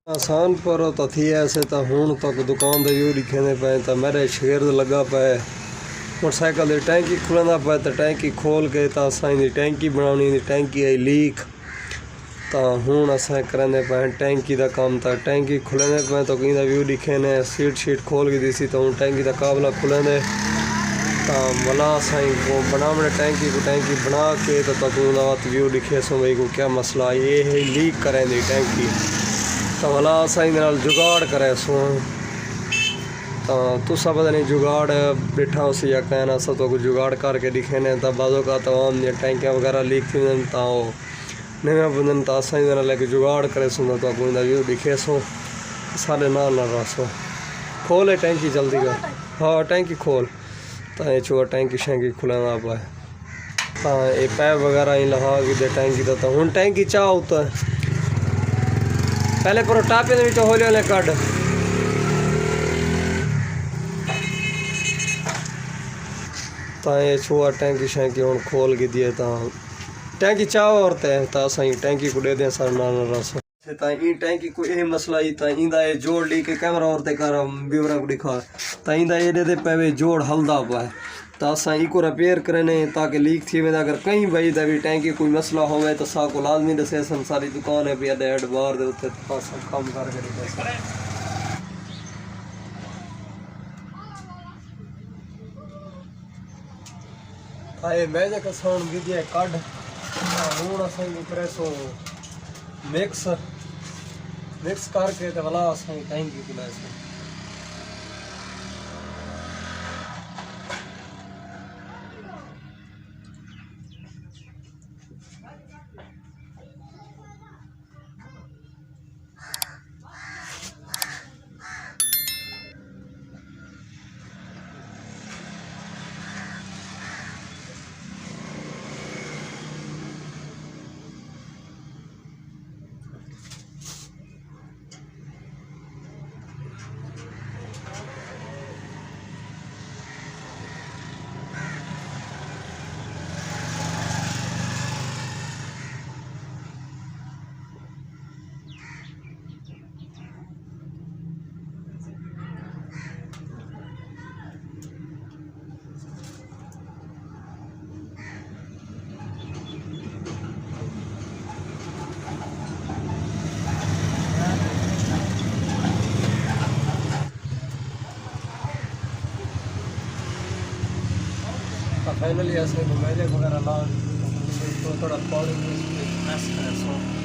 आसान पर तो थी ऐसे तो हूँ तक दुकान के व्यू लिखे पे तो मेरे शेर लगा पे मोटरसाइकिल की टैंकी खुलना पे तो टैंकी खोल के तो असाई टैंकी बनानी टैंकी आई लीक तो हूँ असा करें पे टैंकी का काम तो टैंकी खुलने पे तो कहीं व्यू लिखे ने सीट खोल के दी तो हूँ टैंकी का काबला खुलेंदे तो मला साई को बनावने टैंकी बना के तो तक व्यू लिखे सो भाई को क्या मसला ये है लीक करें दी टैंकी तो भला असा जुगाड़ करे सो तो तुसा पता नहीं जुगाड़ बैठा उस या कहना सब तो जुगाड़ करके दिखे ने तो बाजों का तो आम टैंकियाँ वगैरह लीक थी तो नवे बंदन तो असा लेके जुगाड़ करे सो तो व्यू दिखे सो सारे ना रसो खोले टैंकी जल्दी कर हाँ टैंकी खोल तो ये चुआ टैंकी शैंकी खुलेगा पाए हाँ ये पैप वगैरह ही लगा के दे टैंकी तो हूँ टैंकी चाह होता है पहले पर टापे होली वाले कड तो ये छुआ टैंकी शैंकी हूँ खोल के दिए तो टैंकी चाह और तो असाई टैंकी को दे दें सर ना रस ई टैंकी को यही मसला ही था इंदा ये जोड़ ली के कैमरा और कर ब्यूरा को दिखा तो इंदा ये दे पे जोड़ हल्दा पाए तो असा इको रिपेयर करें ताकि लीक थी वेंदा अगर कहीं भाई भी टैंकी कोई मसला हो तो सा को लाजमी दसे सारी दुकान है पे डेड बार दे उत्ते सब काम करके आए मैं जे कसाउंड विदिया कड हूँ असा करे सो मिक्स करके तो भला असा टैंकी खुला सो फाइनली ऐसे मैजिक वगैरह ला तो थोड़ा पानी प्रेस करें सो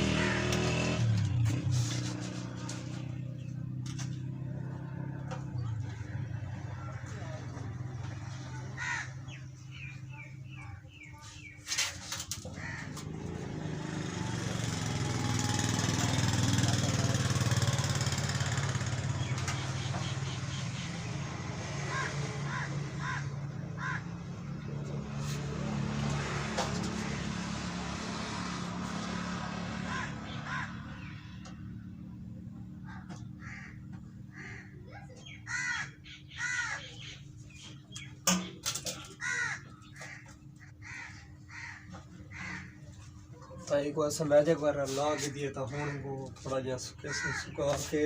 तो एक ऐसा मैजिक वगैरह ला के दिए तो हूँ को थोड़ा जहा सुखा के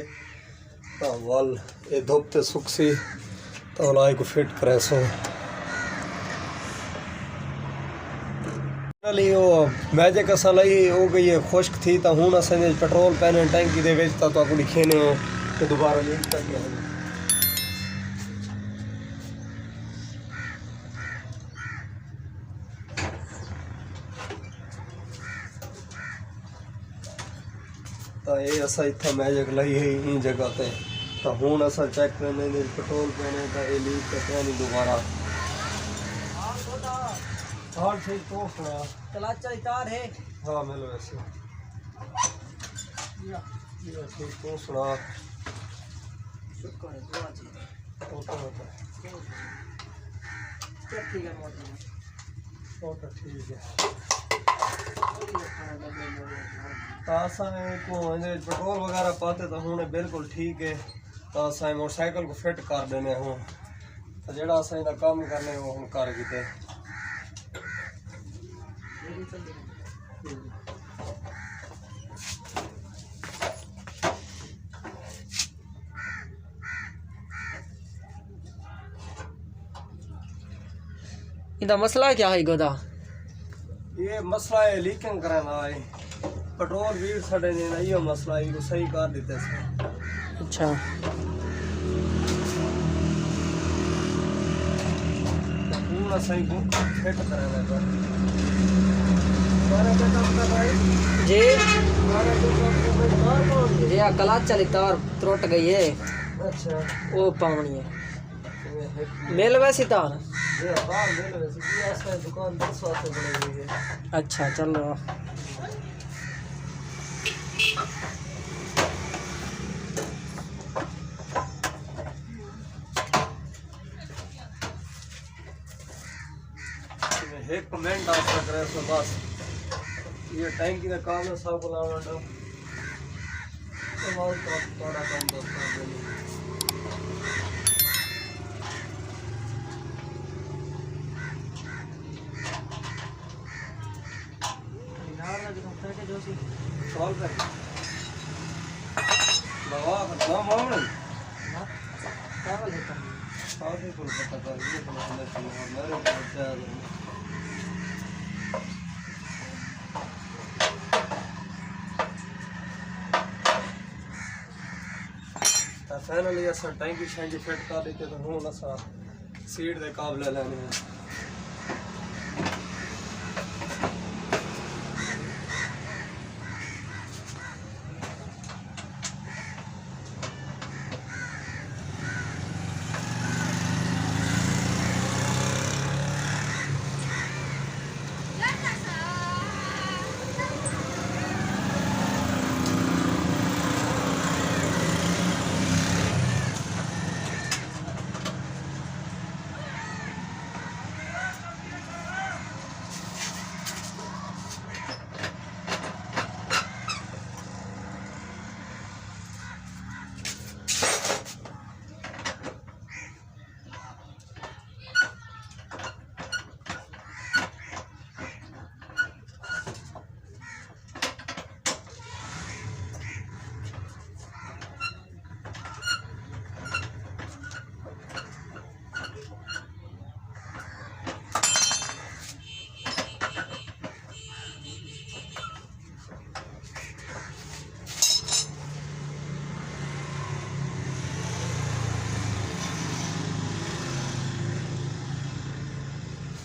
तो वाल ये धोपते सुख सी तो लाई को फिट करे सो वो मैजिक असा लाई हो गई है खुश्क थी तो हूँ अस पेट्रोल पैने टैंकी दे तो लिखे ने तो दोबारा लीक कर दिया तो ये असा इतना मैजिक लाई है इन जगह पे तो हूँ असा चेक करने पेट्रोल पैने तो ये लीक करते नहीं दोबारा हाँ ठीक तो चला तार है हाँ मिलो ऐसे ठीक तो सुना ठीक है पेट्रोल वगैरह पाते तो हूँ बिल्कुल ठीक है तो असा मोटरसाइकिल को फिट कर देने हूँ तो जोड़ा असा काम करने वो हम कर किते इनका मसला क्या है गोदा? ये मसला है लीकिंग कराना है पेट्रोल वीर सड़े ने नहीं मसला है को सही कर देते से। अच्छा पूरा सही को फिट कराना है हमारा बेटा भाई जी हमारा बेटा जी क्लच चली तार त्रुट गई है। अच्छा वो पावनी है मिल वैसी तार। ये बाहर ले लो ये ऐसा दुकान 10 वास्ते बनी हुई है। अच्छा चलो एक कमेंट आप कर रहे हो बस ये टैंकी का काम है सब बुलावा तो बहुत थोड़ा काम दोस्तों कॉल कर बाबा ना मामले क्या बोल रहे हो? सारे को पता कर ये तो मेरे बच्चा फाइनली अस टैंकी शैंकी फिट कर देते तो हूँ अस सीट के काबले लेने हैं।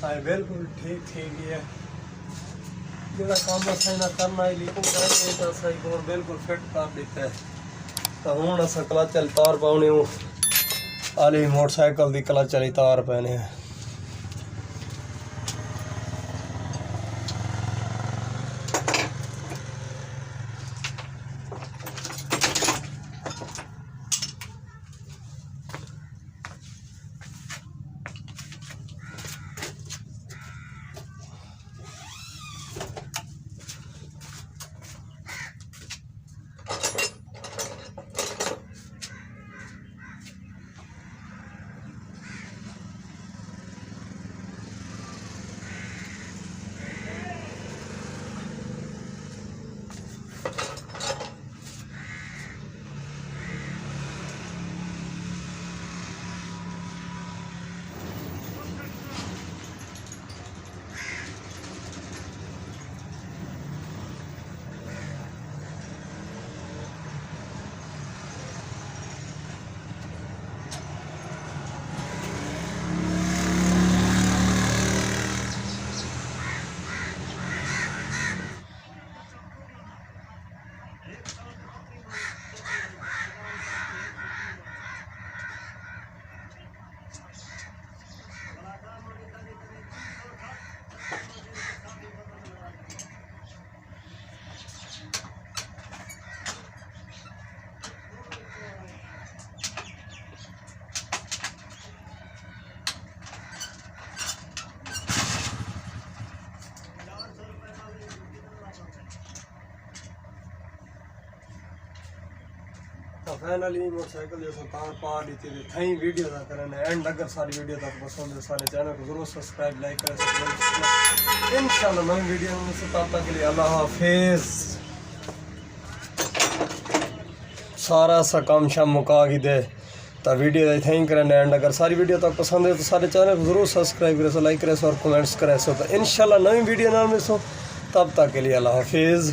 हाँ बिल्कुल ठीक ठीक ही है जो काम सही ना करना ही लेकिन तो सही को बिल्कुल फिट कर देता है। तो हूँ अस क्लच चली तार पाने आली मोटरसाइकिल की क्लच चली तार पैने तो फाइनली मोटरसाइकिल जैसा कार पा दी थी थी वीडियो था करने एंड अगर सारी वीडियो तक पसंद है सारे चैनल को जरूर सब्सक्राइब लाइक करें इंशाल्लाह नई वीडियो में से तब तक के लिए अल्लाह हाफिज। सारा सा काम शाम मुका ही दे तो वीडियो का थैंक करें एंड अगर सारी वीडियो तक पसंद है तो सारे चैनल को जरूर सब्सक्राइब करें, लाइक करें और कमेंट्स करें। तो इंशाल्लाह नई वीडियो ना मिसो, तब तक के लिए अल्लाह हाफिज़।